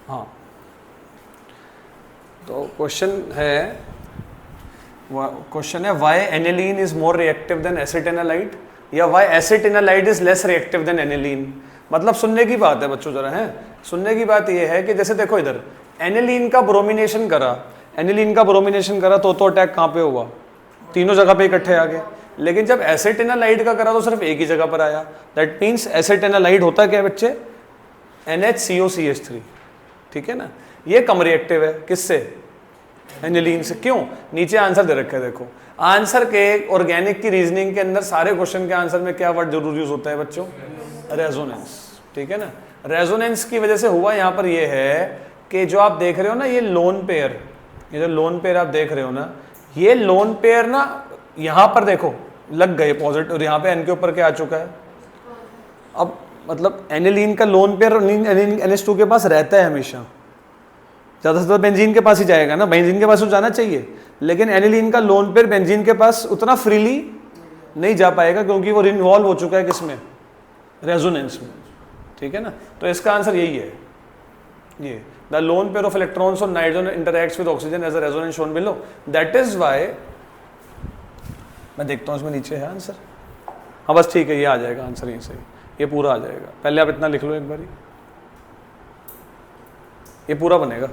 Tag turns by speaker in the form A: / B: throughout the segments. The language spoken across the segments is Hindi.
A: हाँ, तो क्वेश्चन है why aniline is more reactive than acetanilide, या why acetanilide is less reactive than aniline. मतलब सुनने की बात है बच्चों, जरा है सुनने की बात यह है कि जैसे देखो इधर एनिलीन का ब्रोमिनेशन करा तो अटैक कहाँ पे हुआ, तीनों जगह पे इकट्ठे आ गए। लेकिन जब एसिटेनालाइड का करा तो सिर्फ एक ही जगह पर आया। दैट मीन्स एसिटेनालाइड होता क्या है बच्चे, NHCOCH3, ठीक है ना। ये कम रिएक्टिव है किससे, एनिलीन से। क्यों, नीचे आंसर दे रखा है देखो। आंसर के ऑर्गेनिक की रीजनिंग के अंदर सारे क्वेश्चन के आंसर में क्या वर्ड जरूर यूज होता है बच्चों, रेजोनेंस, ठीक है ना। रेजोनेंस की वजह से हुआ यहाँ पर ये है कि जो आप देख रहे हो ना, ये लोन पेयर, ये जो लोन पेयर आप देख रहे हो ना, ये लोन पेयर ना यहाँ पर देखो लग गए पॉजिटिव, और यहाँ पे एन के ऊपर क्या आ चुका है। अब मतलब एनिलीन का लोन पेयर NH2 के पास रहता है हमेशा, ज़्यादा से ज़्यादा बेंजीन के पास ही जाएगा ना, बेंजीन के पास तो जाना चाहिए। लेकिन एनिलीन का लोन पेयर बेंजीन के पास उतना फ्रीली नहीं जा पाएगा, क्योंकि वो इन्वॉल्व हो चुका है किसमें, रेजोनेंस में, ठीक है ना। तो इसका आंसर यही है, ये the lone pair of electrons on nitrogen interacts with oxygen as a resonance shown below. That is why, मैं देखता हूँ इसमें नीचे है आंसर। हाँ बस ठीक है, ये आ जाएगा आंसर यहीं से, ये पूरा आ जाएगा। पहले आप इतना लिख लो एक बारी, ये पूरा बनेगा।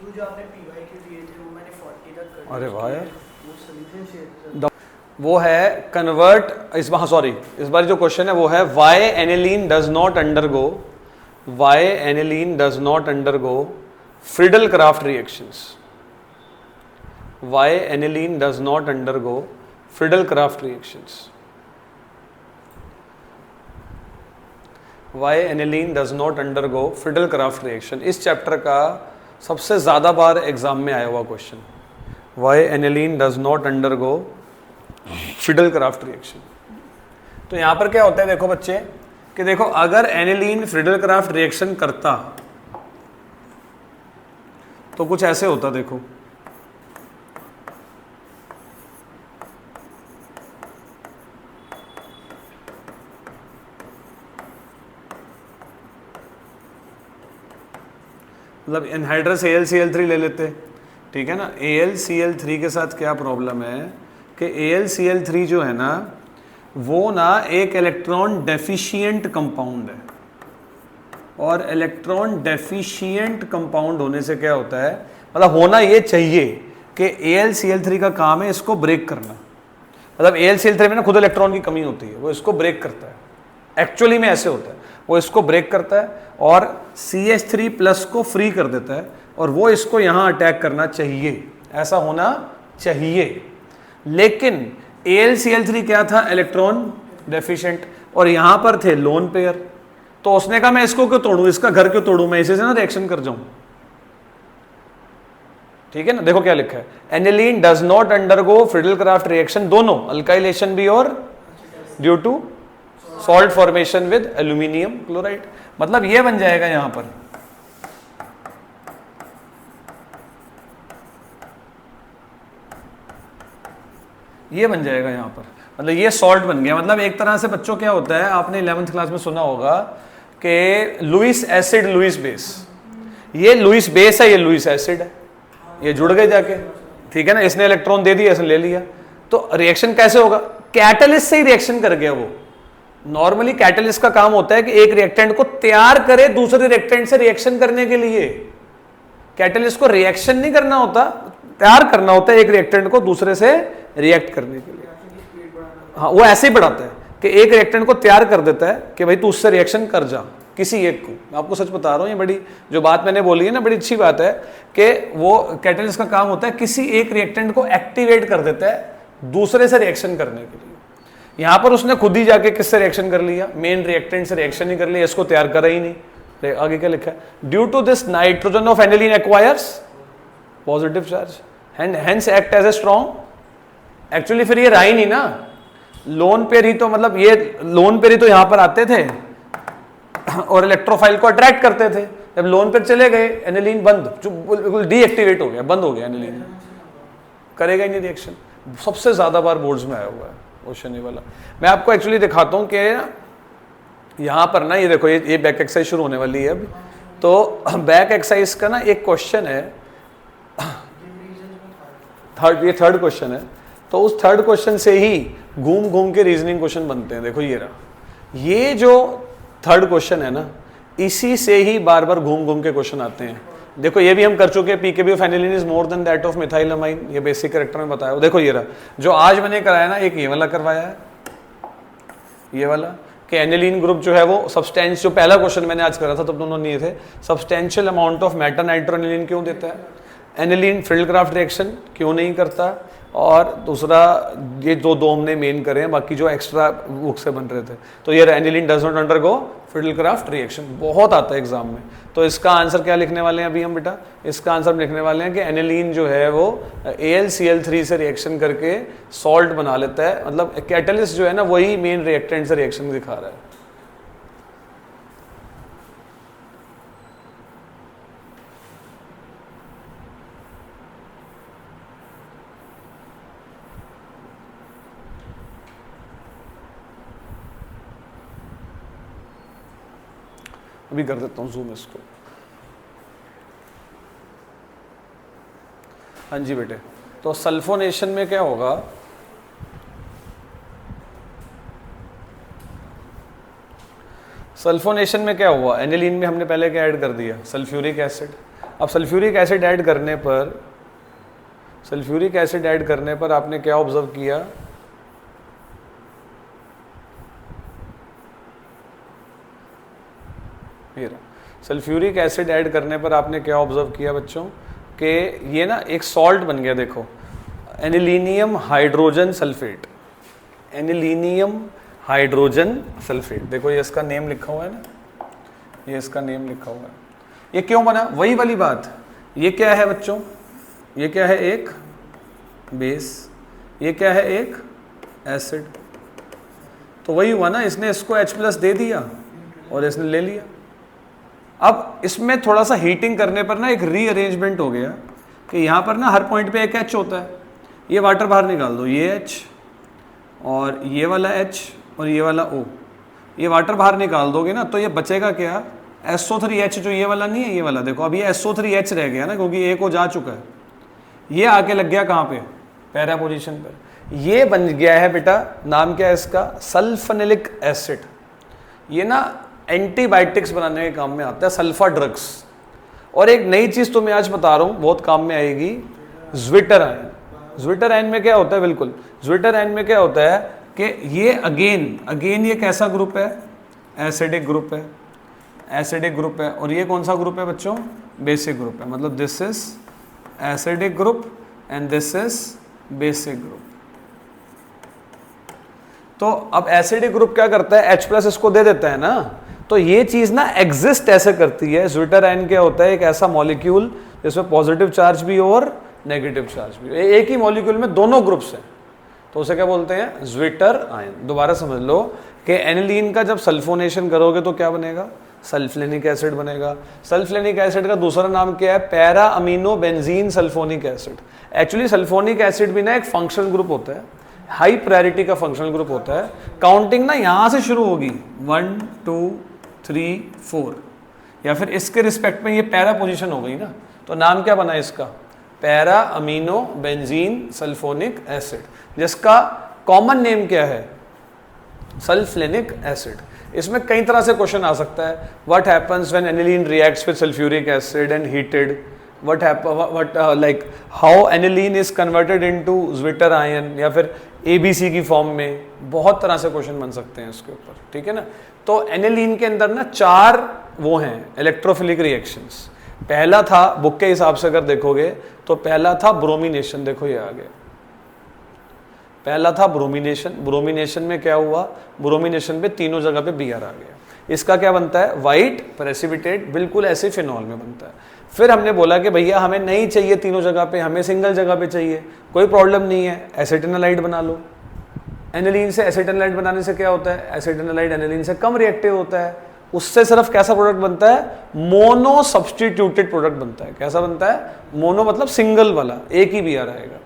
B: जो आपने PYQ दिए थे वो मैंने 40 तक कर दिया।
A: अरे वाह यार,
B: वो सॉल्यूशन शेयर
A: वो है कन्वर्ट, इस बार सॉरी, इस बार जो क्वेश्चन है वो है why aniline does not undergo Friedel Crafts reactions. Why aniline does not undergo Friedel Crafts reactions. Why aniline does not undergo Friedel Crafts reaction, इस चैप्टर का सबसे ज्यादा बार एग्जाम में आया हुआ question. Why aniline does not undergo Friedel Crafts reaction. तो यहां पर क्या होता है देखो बच्चे, कि देखो अगर एनिलीन फ्रीडल क्राफ्ट रिएक्शन करता तो कुछ ऐसे होता, देखो मतलब एनहाइड्रस AlCl3 ले लेते, ठीक है ना। AlCl3 के साथ क्या प्रॉब्लम है कि AlCl3 जो है ना, वो ना एक इलेक्ट्रॉन डेफिशिएंट कंपाउंड है, और इलेक्ट्रॉन डेफिशिएंट कंपाउंड होने से क्या होता है, मतलब होना ये चाहिए कि AlCl3 का काम है इसको ब्रेक करना। मतलब AlCl3 में ना खुद इलेक्ट्रॉन की कमी होती है, वो इसको ब्रेक करता है। एक्चुअली में ऐसे होता है, वो इसको ब्रेक करता है और CH3 प्लस को फ्री कर देता है, और वो इसको यहां अटैक करना चाहिए, ऐसा होना चाहिए। लेकिन AlCl3 क्या था, इलेक्ट्रॉन डेफिशिएंट, और यहां पर थे लोन पेयर। तो उसने कहा मैं इसको क्यों तोड़ूं, इसका घर क्यों तोड़ूं, मैं इसे से ना रिएक्शन कर जाऊं, ठीक है ना। देखो क्या लिखा है, aniline does not undergo Friedel Crafts reaction, दोनों अल्काइलेशन भी और due to salt formation with aluminium chloride. मतलब ये बन जाएगा यहां पर, ये बन जाएगा यहां पर, मतलब ये सॉल्ट बन गया। मतलब एक तरह से बच्चों क्या होता है, आपने 11th क्लास में सुना होगा कि लुईस एसिड लुईस बेस, ये लुईस बेस है, ये लुईस एसिड है, ये जुड़ गए जाके, ठीक है ना। इसने इलेक्ट्रॉन दे दिया, इसने ले लिया, तो रिएक्शन कैसे होगा, कैटलिस्ट से ही रिएक्शन कर गया वो। नॉर्मली कैटलिस्ट का काम होता है कि एक रिएक्टेंट को तैयार करे दूसरे रिएक्टेंट से रिएक्शन करने के लिए। कैटलिस्ट को रिएक्शन नहीं करना होता, तैयार करना होता है एक रिएक्टेंट को दूसरे से रिएक्ट करने के लिए। हाँ, वो ऐसे ही बढ़ाता है कि एक रिएक्टेंट को तैयार कर देता है कि भाई तू उससे रिएक्शन कर जा, किसी एक को। मैं आपको सच बता रहा हूँ, ये बड़ी जो बात मैंने बोली है ना, बड़ी अच्छी बात है कि वो कैटलिस्ट का काम होता है किसी एक रिएक्टेंट को एक्टिवेट कर देता है दूसरे से रिएक्शन करने के लिए। यहां पर उसने खुद ही जाके किससे रिएक्शन कर लिया, मेन रिएक्टेंट से रिएक्शन ही कर लिया, इसको तैयार करा ही नहीं। आगे क्या लिखा है, due to this nitrogen of aniline acquires positive charge and hence act as a strong. Actually फिर ये रहा ही नहीं ना, लोन पेयर ही तो, मतलब ये लोन पेयर ही तो यहां पर आते थे और इलेक्ट्रोफाइल को अट्रैक्ट करते थे। जब लोन पेयर चले गए, एनिलीन बंद, जो बिल्कुल डीएक्टिवेट हो गया, बंद हो गया एनिलीन, करेगा ही नहीं रिएक्शन। सबसे ज्यादा बार बोर्ड्स में आया हुआ है, क्वेश्चन ये वाला मैं आपको एक्चुअली दिखाता हूँ कि यहाँ पर ना ये देखो ये बैक एक्सरसाइज शुरू होने वाली है अब। तो बैक एक्सरसाइज का ना एक क्वेश्चन है थर्ड क्वेश्चन है। तो उस थर्ड क्वेश्चन से ही घूम घूम के रीजनिंग क्वेश्चन बनते हैं। देखो ये रहा, ये जो थर्ड क्वेश्चन है ना, इसी से ही बार बार घूम घूम के क्वेश्चन आते हैं। देखो ये भी हम कर चुके हैं, pKb of aniline is more than that of methylamine, ये बेसिक कैरेक्टर में बताया। देखो ये रहा, जो आज मैंने कराया ना, एक ये वाला करवाया है, ये वाला कि एनिलीन ग्रुप जो है वो सब्सटेंस, जो पहला क्वेश्चन मैंने आज करा था तब दोनों नहीं थे, सब्सटेंशियल अमाउंट ऑफ मेटा नाइट्रोएनिलीन क्यों देता है, एनिलीन फिल्डक्राफ्ट रिएक्शन क्यों नहीं करता, और दूसरा ये दो हमने मेन करे हैं, बाकी जो एक्स्ट्रा बुक से बन रहे थे। तो ये aniline does not undergo Friedel Crafts reaction, बहुत आता है एग्जाम में। तो इसका आंसर क्या लिखने वाले हैं अभी हम बेटा, इसका आंसर हम लिखने वाले हैं कि एनिलीन जो है वो AlCl3 से रिएक्शन करके सॉल्ट बना लेता है, मतलब कैटलिस्ट जो है ना वही मेन रिएक्टेंट से रिएक्शन दिखा रहा है। अभी कर देता हूँ जूम इसको। हाँ जी बेटे, तो सल्फोनेशन में क्या होगा, सल्फोनेशन में क्या हुआ, एनिलीन में हमने पहले क्या ऐड कर दिया, सल्फ्यूरिक एसिड। अब सल्फ्यूरिक एसिड ऐड करने पर, सल्फ्यूरिक एसिड ऐड करने पर आपने क्या ऑब्जर्व किया, सल्फ्यूरिक एसिड ऐड करने पर आपने क्या ऑब्जर्व किया बच्चों कि ये ना एक सॉल्ट बन गया। देखो anilinium hydrogen sulphate, anilinium hydrogen sulphate, देखो ये इसका नेम लिखा हुआ है ना, ये इसका नेम लिखा हुआ है। ये क्यों बना, वही वाली बात, ये क्या है बच्चों, ये क्या है, एक बेस, ये क्या है, एक एसिड। तो वही हुआ ना, इसने इसको H+ दे दिया और इसने ले लिया। अब इसमें थोड़ा सा हीटिंग करने पर ना एक रीअरेंजमेंट हो गया कि यहाँ पर ना हर पॉइंट पे एक H होता है, ये वाटर बाहर निकाल दो, ये H और ये वाला H और ये वाला O, ये वाटर बाहर निकाल दोगे ना तो ये बचेगा क्या, SO3H, जो ये वाला नहीं है, ये वाला देखो, अब ये SO3H रह गया ना, क्योंकि एक O जा चुका है, ये आके लग गया कहाँ पे, पैरा पोजीशन पर, ये बन गया है बेटा, नाम क्या है इसका, सल्फोनिलिक एसिड। ये ना एंटीबायोटिक्स बनाने के काम में आता है, सल्फा ड्रग्स। और एक नई चीज तो मैं आज बता रहा हूँ, बहुत काम में आएगी, ज्विटर आयन। ज्विटर आयन में क्या होता है, बिल्कुल ज्विटर आयन में क्या होता है कि ये अगेन ये कैसा ग्रुप है, एसिडिक ग्रुप है, एसिडिक ग्रुप है। और ये कौन सा ग्रुप है बच्चों, बेसिक ग्रुप है, मतलब this is acidic group and this is basic group. तो अब एसिडिक ग्रुप क्या करता है, H+ इसको दे देता है ना, तो ये चीज ना एग्जिस्ट ऐसे करती है। ज्विटर आयन क्या होता है, एक ऐसा मॉलिक्यूल जिसमें पॉजिटिव चार्ज भी हो और नेगेटिव चार्ज भी हो, एक ही मॉलिक्यूल में दोनों ग्रुप्स हैं, तो उसे क्या बोलते हैं, ज्विटर आयन। दोबारा समझ लो कि एनिलीन का जब सल्फोनेशन करोगे तो क्या बनेगा, सल्फलेनिक एसिड बनेगा। सल्फलेनिक एसिड का दूसरा नाम क्या है, para amino benzene sulphonic acid. Actually sulphonic acid भी ना एक फंक्शनल ग्रुप होता है, हाई प्रायोरिटी का फंक्शनल ग्रुप होता है। काउंटिंग ना यहां से शुरू होगी, 1 2 3 4, या फिर इसके रिस्पेक्ट में ये पैरा पोजीशन हो गई ना, तो नाम क्या बना इसका, para amino benzene sulphonic acid, जिसका कॉमन नेम क्या है, सल्फलेनिक एसिड। इसमें कई तरह से क्वेश्चन आ सकता है, what happens when aniline reacts with sulphuric acid and heated, like how aniline is converted into zwitter ion, या फिर ABC की फॉर्म में, बहुत तरह से क्वेश्चन बन सकते हैं इसके ऊपर, ठीक है ना। तो एनिलीन के अंदर ना 4 वो हैं इलेक्ट्रोफिलिक रिएक्शंस। पहला था, बुक के हिसाब से अगर देखोगे तो पहला था ब्रोमिनेशन, देखो ये आ गया, पहला था ब्रोमिनेशन। ब्रोमिनेशन में क्या हुआ, ब्रोमिनेशन पे तीनों जगह पे Br आ गया। इसका क्या बनता है, वाइट प्रेसिपिटेट, बिल्कुल ऐसे फिनॉल में बनता है। फिर हमने बोला कि भैया हमें नहीं चाहिए तीनों जगह पे, हमें सिंगल जगह पे चाहिए, कोई प्रॉब्लम नहीं है, एसिटिनालाइड बना लो। एनिलीन से एसिटिनालाइड बनाने से क्या होता है, एसिटिनालाइड एनिलीन से कम रिएक्टिव होता है, उससे सिर्फ कैसा प्रोडक्ट बनता है, मोनो सब्सटीट्यूटेड प्रोडक्ट बनता है। कैसा बनता है, मोनो मतलब सिंगल वाला, एक ही Br आएगा।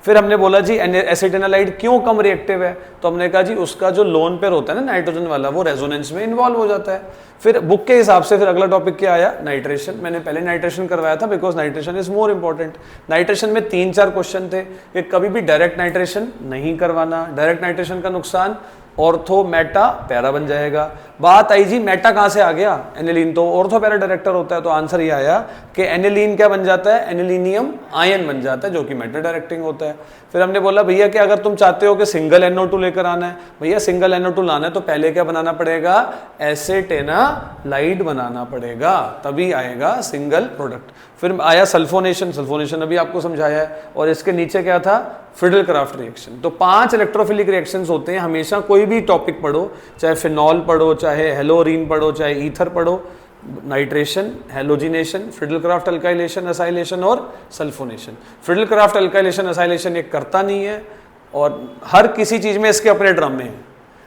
A: फिर हमने बोला जी एसिटिनालाइड क्यों कम रिएक्टिव है, तो हमने कहा जी उसका जो लोन पेयर होता है ना नाइट्रोजन वाला, वो रेजोनेंस में इन्वॉल्व हो जाता है। फिर बुक के हिसाब से फिर अगला टॉपिक क्या आया, नाइट्रेशन। मैंने पहले नाइट्रेशन करवाया था because nitration is more important. Nitration में 3-4 क्वेश्चन थे कि कभी भी डायरेक्ट नाइट्रेशन नहीं करवाना, डायरेक्ट नाइट्रेशन का नुकसान ऑर्थो मेटा पैरा बन जाएगा। बात आई जी मेटा कहाँ से आ गया, एनिलीन तो ऑर्थो पैरा डायरेक्टर होता है, तो आंसर ये आया कि एनिलीन क्या बन जाता है, एनिलीनियम आयन बन जाता है जो कि मेटा डायरेक्टिंग होता है। फिर हमने बोला भैया कि अगर तुम चाहते हो कि सिंगल NO2 लेकर आना है, भैया सिंगल NO2 लाना है तो पहले क्या बनाना पड़ेगा, एसेटेनालाइड बनाना पड़ेगा, तभी आएगा सिंगल प्रोडक्ट। फिर आया सल्फोनेशन, सल्फोनेशन अभी आपको समझाया है, और इसके नीचे क्या था, फिडल-क्राफ्ट रिएक्शन। तो 5 इलेक्ट्रोफिलिक रिएक्शंस होते हैं हमेशा, कोई भी टॉपिक पढ़ो, चाहे फिनॉल पढ़ो, चाहे हेलोरीन पढ़ो, चाहे ईथर पढ़ो, nitration, halogenation, fiddle-craft alkylation, acylation और सल्फोनेशन। फिडल-क्राफ्ट अल्काइलेशन एसाइलेशन एक करता नहीं है, और हर किसी चीज में इसके अपने ड्रामे हैं।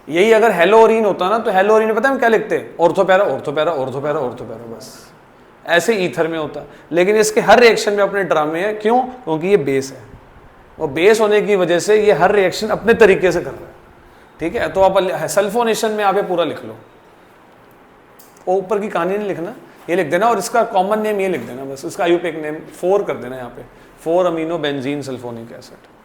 A: यही अगर हेलोरीन होता ना, तो हेलोरीन पता है हम क्या लिखते, ऑर्थोपैरा ऑर्थोपैरा ऑर्थोपैरा ऑर्थोपैरा, बस ऐसे ईथर में होता। लेकिन इसके हर रिएक्शन में अपने ड्रामे हैं, क्यों, क्योंकि ये बेस है, और बेस होने की वजह से ये हर रिएक्शन अपने तरीके से कर रहा है। ठीक है, तो आप सल्फोनेशन में आप ये पूरा लिख लो, ऊपर की कहानी नहीं लिखना, ये लिख देना, और इसका कॉमन नेम ये लिख देना, बस इसका आयुर्वेदिक नेम 4 कर देना यहाँ पे, 4 अमीनो बेंजीन सल्फोनिक एसिड।